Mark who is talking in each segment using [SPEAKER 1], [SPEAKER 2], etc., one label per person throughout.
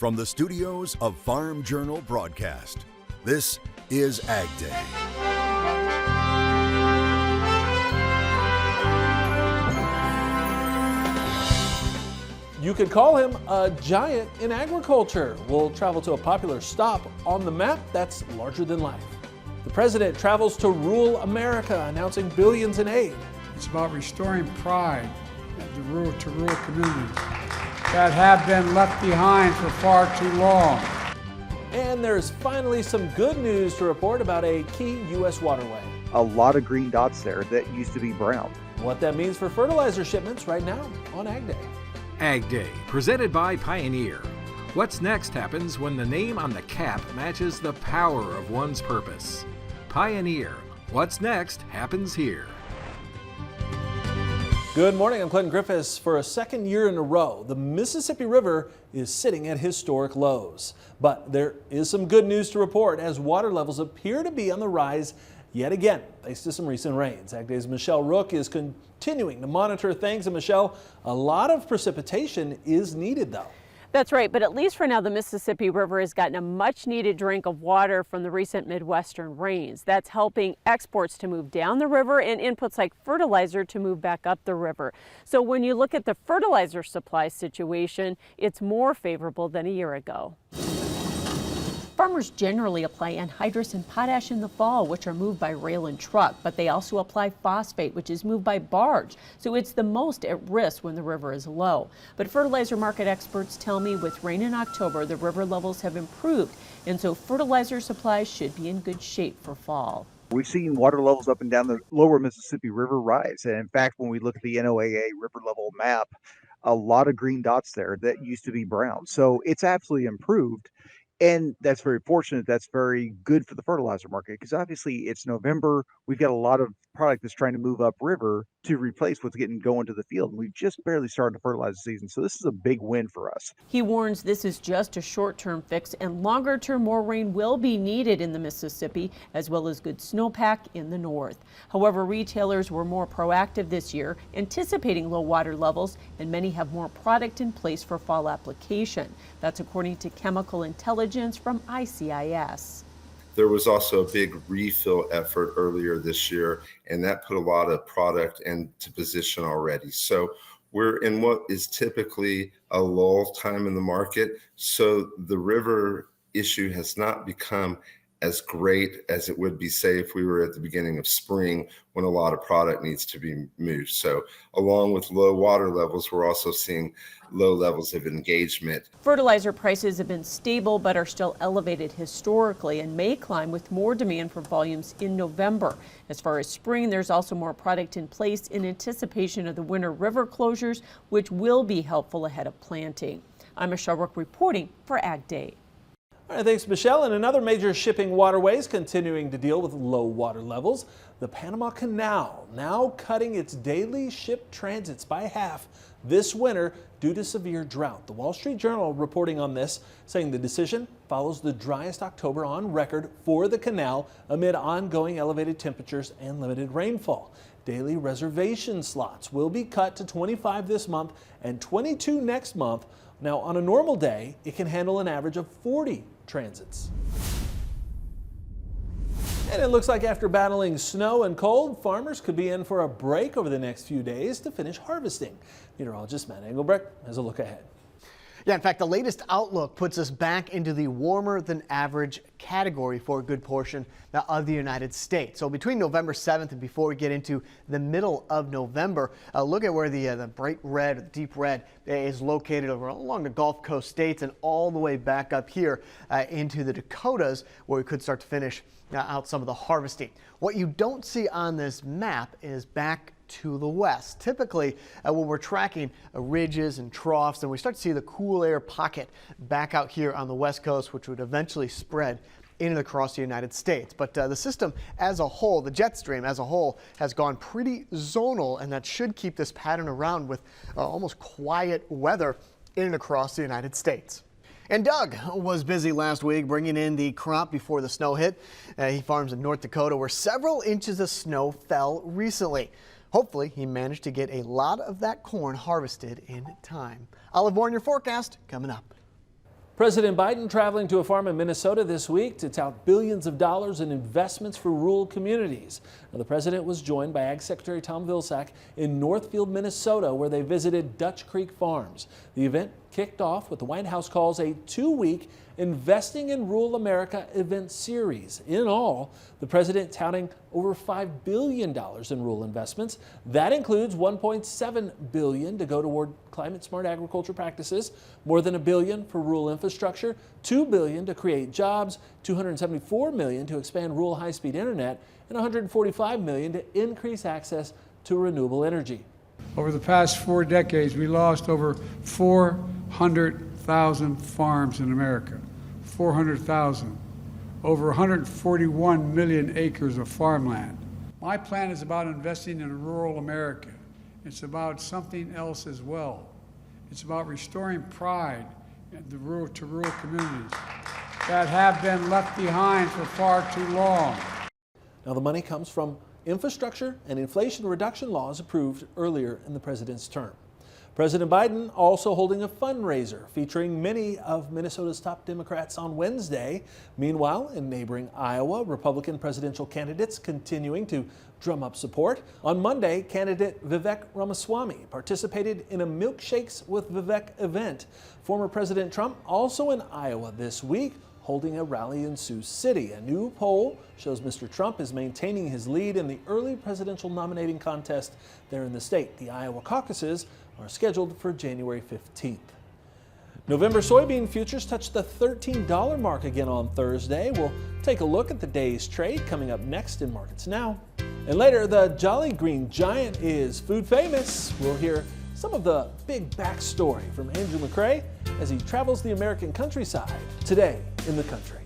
[SPEAKER 1] From the studios of Farm Journal Broadcast, this is AgDay.
[SPEAKER 2] You could call him a giant in agriculture. We'll travel to a popular stop on the map that's larger than life. The president travels to rural America, announcing billions in aid.
[SPEAKER 3] It's about restoring pride to rural communities that have been left behind for far too long.
[SPEAKER 2] And there's finally some good news to report about a key U.S. waterway.
[SPEAKER 4] A lot of green dots there that used to be brown.
[SPEAKER 2] What that means for fertilizer shipments right now on AgDay.
[SPEAKER 5] AgDay, presented by Pioneer. What's next happens when the name on the cap matches the power of one's purpose. Pioneer, what's next happens here.
[SPEAKER 2] Good morning, I'm Clinton Griffiths. For a second year in a row, the Mississippi River is sitting at historic lows. But there is some good news to report as water levels appear to be on the rise yet again, thanks to some recent rains. AgDay's Michelle Rook is continuing to monitor things. And Michelle, a lot of precipitation is needed though.
[SPEAKER 6] That's right, but at least for now, the Mississippi River has gotten a much needed drink of water from the recent Midwestern rains. That's helping exports to move down the river and inputs like fertilizer to move back up the river. So when you look at the fertilizer supply situation, it's more favorable than a year ago. Farmers generally apply anhydrous and potash in the fall, which are moved by rail and truck, but they also apply phosphate, which is moved by barge. So it's the most at risk when the river is low. But fertilizer market experts tell me with rain in October, the river levels have improved, and so fertilizer supplies should be in good shape for fall.
[SPEAKER 4] We've seen water levels up and down the lower Mississippi River rise. And in fact, when we look at the NOAA river level map, a lot of green dots there that used to be brown. So it's absolutely improved. And that's very fortunate. That's very good for the fertilizer market because obviously it's November. We've got a lot of product that's trying to move upriver to replace what's getting going to the field. And we've just barely started the fertilizer season. So this is a big win for us.
[SPEAKER 6] He warns this is just a short-term fix and longer-term more rain will be needed in the Mississippi as well as good snowpack in the north. However, retailers were more proactive this year, anticipating low water levels, and many have more product in place for fall application. That's according to chemical intelligence from ICIS.
[SPEAKER 7] There was also a big refill effort earlier this year, and that put a lot of product into position already. So we're in what is typically a lull time in the market. So the river issue has not become as great as it would be, say, if we were at the beginning of spring when a lot of product needs to be moved. So along with low water levels, we're also seeing low levels of engagement.
[SPEAKER 6] Fertilizer prices have been stable but are still elevated historically and may climb with more demand for volumes in November. As far as spring, there's also more product in place in anticipation of the winter river closures, which will be helpful ahead of planting. I'm Michelle Rook reporting for AgDay.
[SPEAKER 2] All right, thanks, Michelle. And another major shipping waterway is continuing to deal with low water levels. The Panama Canal now cutting its daily ship transits by half this winter due to severe drought. The Wall Street Journal reporting on this, saying the decision follows the driest October on record for the canal amid ongoing elevated temperatures and limited rainfall. Daily reservation slots will be cut to 25 this month and 22 next month. Now, on a normal day, it can handle an average of 40 transits. And it looks like after battling snow and cold, farmers could be in for a break over the next few days to finish harvesting. Meteorologist Matt Engelbrecht has a look ahead.
[SPEAKER 8] Yeah, in fact, the latest outlook puts us back into the warmer than average category for a good portion of the United States. So between November 7th and before we get into the middle of November, look at where the bright red, deep red is located over along the Gulf Coast states and all the way back up here into the Dakotas, where we could start to finish out some of the harvesting. What you don't see on this map is back to the west. Typically, when we're tracking ridges and troughs, and we start to see the cool air pocket back out here on the west coast, which would eventually spread in across the United States. But the system as a whole, the jet stream as a whole, has gone pretty zonal, and that should keep this pattern around with almost quiet weather in and across the United States. And Doug was busy last week bringing in the crop before the snow hit. He farms in North Dakota where several inches of snow fell recently. Hopefully, he managed to get a lot of that corn harvested in time. I'll have more on your forecast coming up.
[SPEAKER 2] President Biden traveling to a farm in Minnesota this week to tout billions of dollars in investments for rural communities. Now, the president was joined by Ag Secretary Tom Vilsack in Northfield, Minnesota, where they visited Dutch Creek Farms. The event kicked off what the White House calls a 2-week Investing in Rural America event series. In all, the president touting over $5 billion in rural investments. That includes $1.7 billion to go toward climate-smart agriculture practices, more than $1 billion for rural infrastructure, $2 billion to create jobs, $274 million to expand rural high-speed internet, and $145 million to increase access to renewable energy.
[SPEAKER 3] Over the past 4 decades, we lost over 400,000 farms in America. 400,000. Over 141 million acres of farmland. My plan is about investing in rural America. It's about something else as well. It's about restoring pride to rural communities that have been left behind for far too long.
[SPEAKER 2] Now, the money comes from infrastructure and inflation reduction laws approved earlier in the president's term. President Biden also holding a fundraiser featuring many of Minnesota's top Democrats on Wednesday. Meanwhile, in neighboring Iowa, Republican presidential candidates continuing to drum up support. On Monday, candidate Vivek Ramaswamy participated in a Milkshakes with Vivek event. Former President Trump also in Iowa this week, holding a rally in Sioux City. A new poll shows Mr. Trump is maintaining his lead in the early presidential nominating contest there in the state. The Iowa caucuses are scheduled for January 15th. November soybean futures touched the $13 mark again on Thursday. We'll take a look at the day's trade coming up next in Markets Now. And later, the Jolly Green Giant is food famous. We'll hear some of the big backstory from Andrew McCrae as he travels the American countryside today in the country.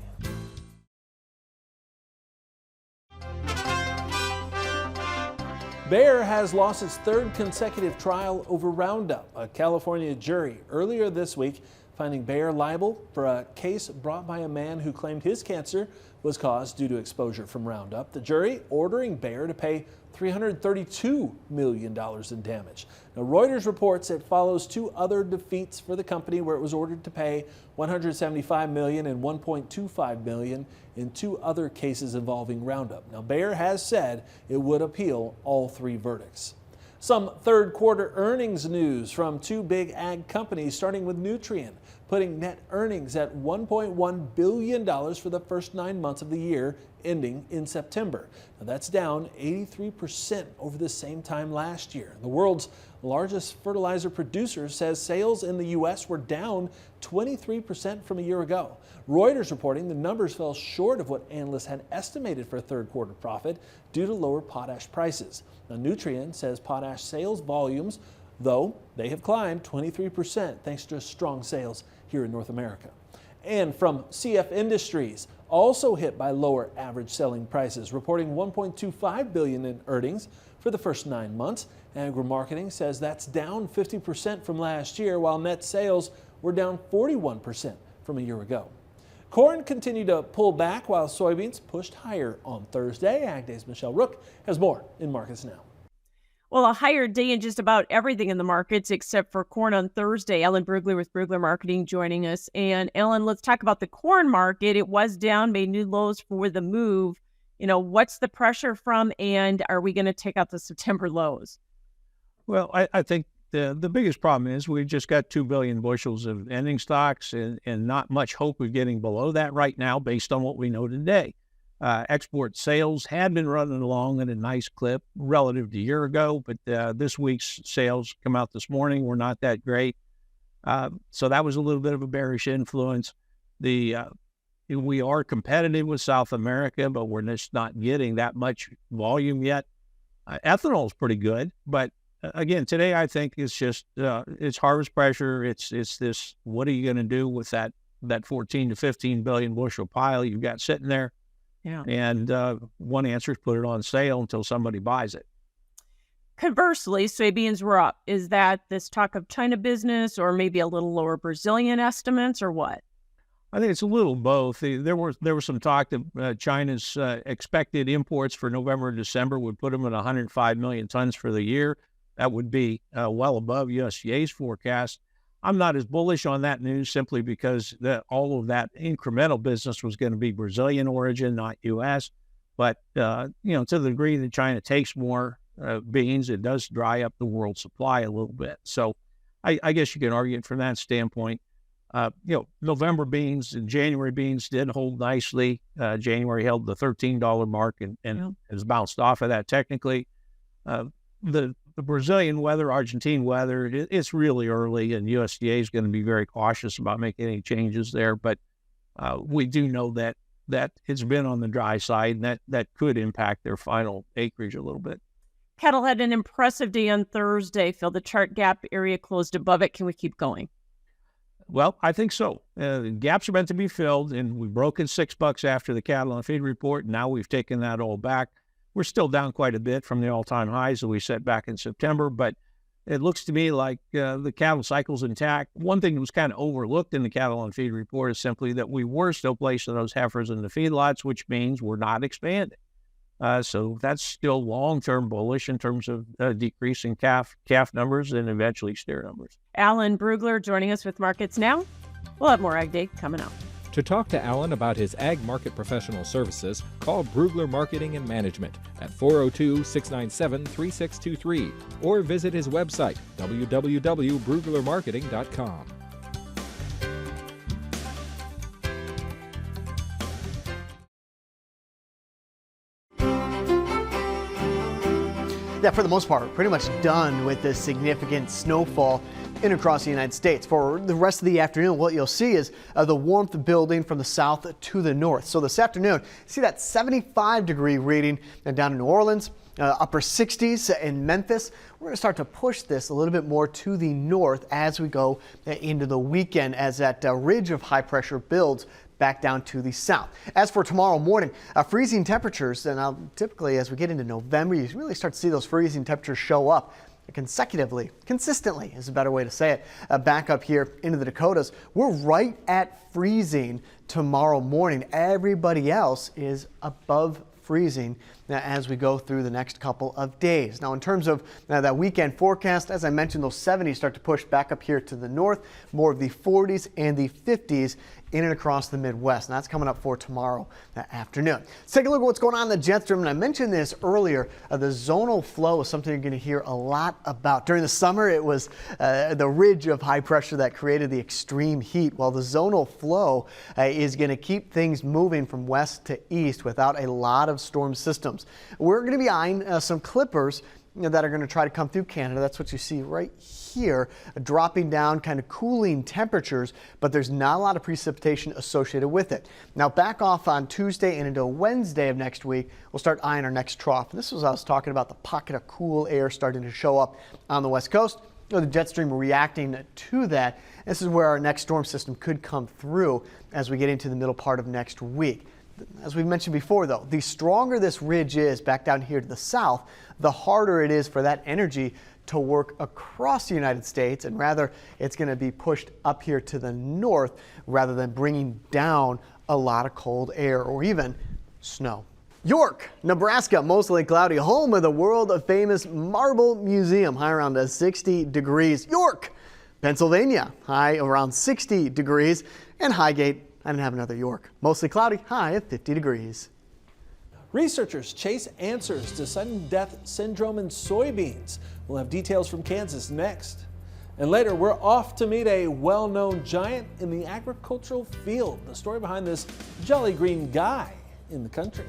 [SPEAKER 2] Bayer has lost its 3rd consecutive trial over Roundup. A California jury earlier this week finding Bayer liable for a case brought by a man who claimed his cancer was caused due to exposure from Roundup. The jury ordering Bayer to pay $332 million in damage. Now, Reuters reports it follows 2 other defeats for the company where it was ordered to pay $175 million and $1.25 million in 2 other cases involving Roundup. Now, Bayer has said it would appeal all 3 verdicts. Some 3rd quarter earnings news from 2 big ag companies, starting with Nutrien, putting net earnings at $1.1 billion for the first 9 months of the year, ending in September. Now, that's down 83% over the same time last year. The world's largest fertilizer producer says sales in the U.S. were down 23% from a year ago. Reuters reporting the numbers fell short of what analysts had estimated for 3rd quarter profit due to lower potash prices. Now, Nutrien says potash sales volumes, though, they have climbed 23% thanks to strong sales here in North America. And from CF Industries, also hit by lower average selling prices, reporting $1.25 billion in earnings for the first 9 months. Agri-Marketing says that's down 50% from last year, while net sales were down 41% from a year ago. Corn continued to pull back while soybeans pushed higher on Thursday. AgDay's Michelle Rook has more in Markets Now.
[SPEAKER 6] Well, a higher day in just about everything in the markets except for corn on Thursday. Ellen Brugler with Brugler Marketing joining us. And Ellen, let's talk about the corn market. It was down, made new lows for the move. You know, what's the pressure from, and are we going to take out the September lows?
[SPEAKER 9] Well, I think the biggest problem is we've just got 2 billion bushels of ending stocks and not much hope of getting below that right now based on what we know today. Export sales had been running along at a nice clip relative to a year ago, but this week's sales come out this morning were not that great. So that was a little bit of a bearish influence. We are competitive with South America, but we're just not getting that much volume yet. Ethanol is pretty good, but again, today I think it's just it's harvest pressure. It's this, what are you going to do with that 14 to 15 billion bushel pile you've got sitting there?
[SPEAKER 6] Yeah.
[SPEAKER 9] And one answer is put it on sale until somebody buys it.
[SPEAKER 6] Conversely, soybeans were up. Is that this talk of China business or maybe a little lower Brazilian estimates or what?
[SPEAKER 9] I think it's a little both. There was some talk that China's expected imports for November and December would put them at 105 million tons for the year. That would be well above USDA's forecast. I'm not as bullish on that news simply because all of that incremental business was going to be Brazilian origin, not U.S. But, to the degree that China takes more beans, it does dry up the world supply a little bit. So I guess you can argue it from that standpoint. November beans and January beans did hold nicely. January held the $13 mark and has bounced off of that technically. The Brazilian weather, Argentine weather, it's really early, and USDA is going to be very cautious about making any changes there. But we do know that it's been on the dry side, and that could impact their final acreage a little bit.
[SPEAKER 10] Cattle had an impressive day on Thursday. Phil, the chart gap area closed above it. Can we keep going?
[SPEAKER 9] Well, I think so. The gaps are meant to be filled, and we broke in $6 after the cattle and feed report. And now we've taken that all back. We're still down quite a bit from the all-time highs that we set back in September, but it looks to me like the cattle cycle's intact. One thing that was kind of overlooked in the cattle and feed report is simply that we were still placing those heifers in the feedlots, which means we're not expanding. So that's still long-term bullish in terms of decreasing calf numbers and eventually steer numbers.
[SPEAKER 10] Alan Brugler joining us with Markets Now. We'll have more Ag Day coming up.
[SPEAKER 11] To talk to Alan about his ag market professional services, call Brugler Marketing and Management at 402-697-3623 or visit his website, www.bruglermarketing.com.
[SPEAKER 8] Yeah, for the most part, pretty much done with this significant snowfall in across the United States. For the rest of the afternoon, what you'll see is the warmth building from the south to the north. So this afternoon, see that 75-degree reading down in New Orleans, upper 60s in Memphis. We're going to start to push this a little bit more to the north as we go into the weekend, as that ridge of high pressure builds back down to the south. As for tomorrow morning, freezing temperatures, and typically as we get into November, you really start to see those freezing temperatures show up consistently is a better way to say it, back up here into the Dakotas. We're right at freezing tomorrow morning. Everybody else is above freezing as we go through the next couple of days. Now, in terms of that weekend forecast, as I mentioned, those 70s start to push back up here to the north, more of the 40s and the 50s in and across the Midwest. And that's coming up for tomorrow afternoon. Let's take a look at what's going on in the jet stream. And I mentioned this earlier, the zonal flow is something you're going to hear a lot about. During the summer, it was the ridge of high pressure that created the extreme heat. Well, the zonal flow is going to keep things moving from west to east without a lot of storm systems. We're going to be eyeing some clippers that are going to try to come through Canada. That's what you see right here, dropping down, kind of cooling temperatures, but there's not a lot of precipitation associated with it. Now, back off on Tuesday and into Wednesday of next week, we'll start eyeing our next trough. This was I was talking about, the pocket of cool air starting to show up on the west coast. The jet stream reacting to that. This is where our next storm system could come through as we get into the middle part of next week. As we've mentioned before, though, the stronger this ridge is back down here to the south, the harder it is for that energy to work across the United States, and rather it's going to be pushed up here to the north rather than bringing down a lot of cold air or even snow. York, Nebraska, mostly cloudy, home of the world famous Marble Museum, high around 60 degrees. York, Pennsylvania, high around 60 degrees, and Highgate, I didn't have another York. Mostly cloudy, high of 50 degrees.
[SPEAKER 2] Researchers chase answers to sudden death syndrome in soybeans. We'll have details from Kansas next. And later, we're off to meet a well-known giant in the agricultural field. The story behind this jolly green guy in the country.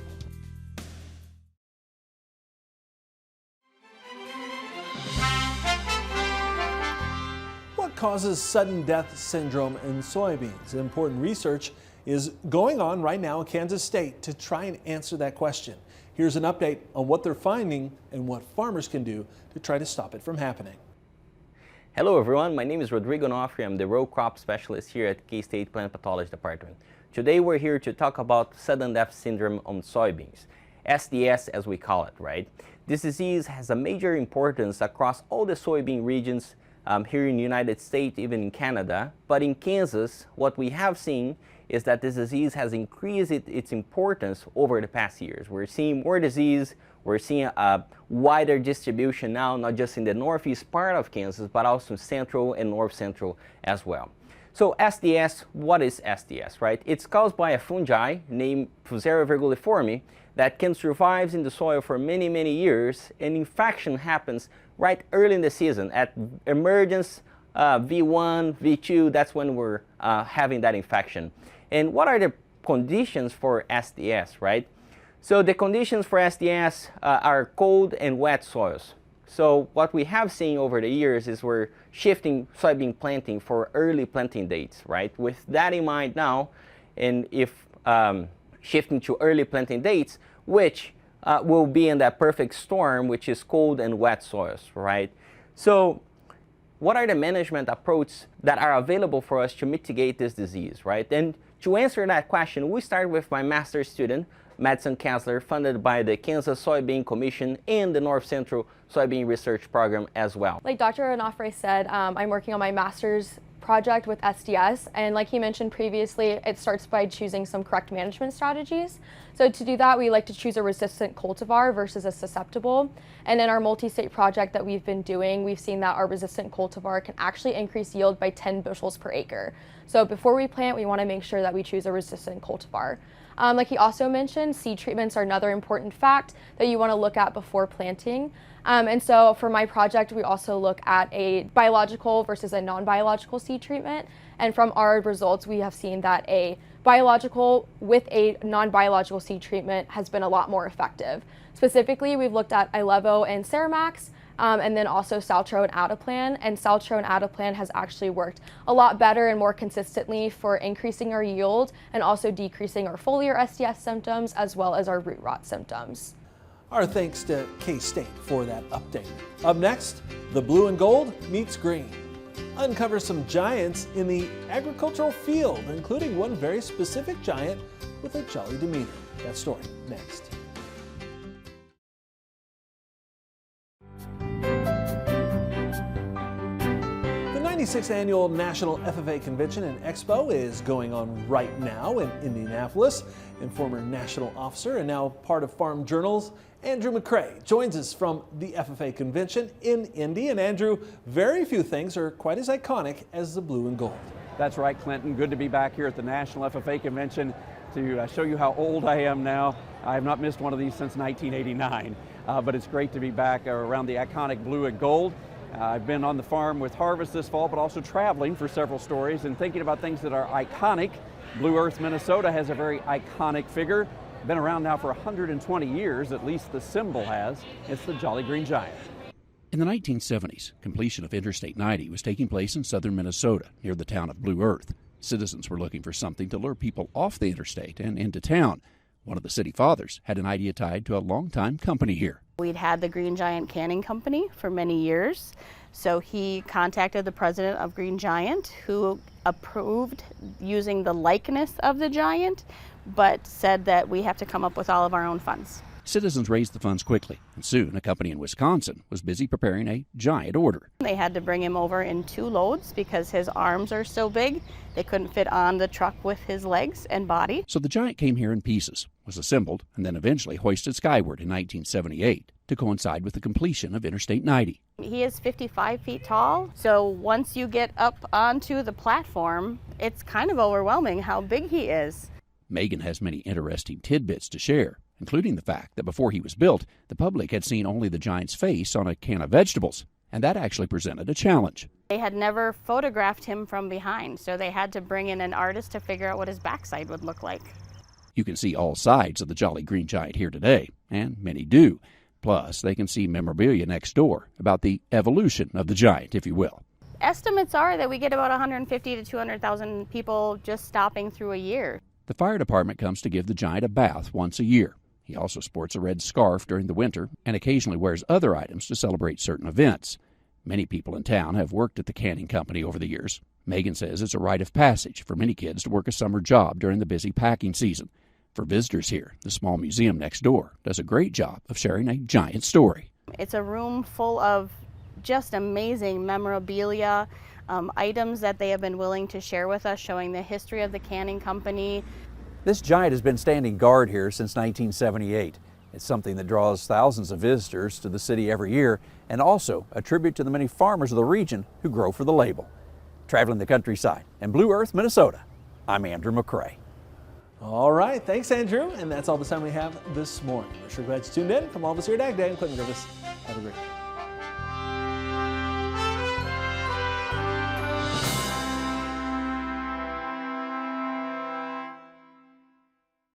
[SPEAKER 2] What causes sudden death syndrome in soybeans? Important research is going on right now in Kansas State to try and answer that question. Here's an update on what they're finding and what farmers can do to try to stop it from happening.
[SPEAKER 12] Hello everyone, my name is Rodrigo Nofri. I'm the row crop specialist here at K-State Plant Pathology Department. Today we're here to talk about sudden death syndrome on soybeans, SDS as we call it, right? This disease has a major importance across all the soybean regions here in the United States, even in Canada. But in Kansas, what we have seen is that this disease has increased its importance over the past years. We're seeing more disease, we're seeing a wider distribution now, not just in the northeast part of Kansas, but also central and north central as well. So SDS, what is SDS, right? It's caused by a fungi named Fusarium virguliforme that can survive in the soil for many, many years, and infection happens right early in the season. At emergence V1, V2, that's when we're having that infection. And what are the conditions for SDS, right? So the conditions for SDS are cold and wet soils. So what we have seen over the years is we're shifting soybean planting for early planting dates, right? With that in mind now, and if shifting to early planting dates, which will be in that perfect storm, which is cold and wet soils, right? So what are the management approaches that are available for us to mitigate this disease, right? And to answer that question, we start with my master's student, Madison Kessler, funded by the Kansas Soybean Commission and the North Central Soybean Research Program as well.
[SPEAKER 13] Like Dr. Onofre said, I'm working on my master's project with SDS, and like he mentioned previously, it starts by choosing some correct management strategies. So to do that, we like to choose a resistant cultivar versus a susceptible. And in our multi-state project that we've been doing, we've seen that our resistant cultivar can actually increase yield by 10 bushels per acre. So before we plant, we want to make sure that we choose a resistant cultivar. Like he also mentioned, seed treatments are another important fact that you want to look at before planting. And so for my project, we also look at a biological versus a non-biological seed treatment. And from our results, we have seen that a biological with a non-biological seed treatment has been a lot more effective. Specifically, we've looked at Ilevo and Ceramax, and then also Saltro and Adaplan. And Saltro and Adaplan has actually worked a lot better and more consistently for increasing our yield and also decreasing our foliar SDS symptoms as well as our root rot symptoms.
[SPEAKER 2] Our thanks to K-State for that update. Up next, the blue and gold meets green. Uncover some giants in the agricultural field, including one very specific giant with a jolly demeanor. That story next. The 96th Annual National FFA Convention and Expo is going on right now in Indianapolis, and former national officer and now part of Farm Journal's Andrew McCrae joins us from the FFA Convention in Indy. And Andrew, very few things are quite as iconic as the blue and gold.
[SPEAKER 14] That's right, Clinton. Good to be back here at the National FFA Convention to show you how old I am now. I have not missed one of these since 1989, but it's great to be back around the iconic blue and gold. I've been on the farm with Harvest this fall, but also traveling for several stories and thinking about things that are iconic. Blue Earth, Minnesota has a very iconic figure. Been around now for 120 years, at least the symbol has. It's the Jolly Green Giant.
[SPEAKER 15] In the 1970s, completion of Interstate 90 was taking place in southern Minnesota, near the town of Blue Earth. Citizens were looking for something to lure people off the interstate and into town. One of the city fathers had an idea tied to a longtime company here.
[SPEAKER 16] We'd had the Green Giant Canning Company for many years, so he contacted the president of Green Giant, who approved using the likeness of the giant, but said that we have to come up with all of our own funds.
[SPEAKER 15] Citizens raised the funds quickly, and soon a company in Wisconsin was busy preparing a giant order.
[SPEAKER 16] They had to bring him over in 2 loads because his arms are so big, they couldn't fit on the truck with his legs and body.
[SPEAKER 15] So the giant came here in pieces, was assembled, and then eventually hoisted skyward in 1978 to coincide with the completion of Interstate 90.
[SPEAKER 16] He is 55 feet tall, so once you get up onto the platform, it's kind of overwhelming how big he is.
[SPEAKER 15] Megan has many interesting tidbits to share, including the fact that before he was built, the public had seen only the giant's face on a can of vegetables, and that actually presented a challenge.
[SPEAKER 16] They had never photographed him from behind, so they had to bring in an artist to figure out what his backside would look like.
[SPEAKER 15] You can see all sides of the Jolly Green Giant here today, and many do. Plus, they can see memorabilia next door about the evolution of the giant, if you will.
[SPEAKER 16] Estimates are that we get about 150 to 200,000 people just stopping through a year.
[SPEAKER 15] The fire department comes to give the giant a bath once a year. He also sports a red scarf during the winter and occasionally wears other items to celebrate certain events. Many people in town have worked at the canning company over the years. Megan says it's a rite of passage for many kids to work a summer job during the busy packing season. For visitors here, the small museum next door does a great job of sharing a giant story.
[SPEAKER 16] It's a room full of just amazing memorabilia, items that they have been willing to share with us, showing the history of the canning company.
[SPEAKER 17] This giant has been standing guard here since 1978. It's something that draws thousands of visitors to the city every year, and also a tribute to the many farmers of the region who grow for the label. Traveling the countryside in Blue Earth, Minnesota, I'm Andrew McCrae.
[SPEAKER 2] All right, thanks, Andrew. And that's all the time we have this morning. We're sure glad you tuned in. From all of us here at AgDay, I'm Clinton Griffiths. Have a great day.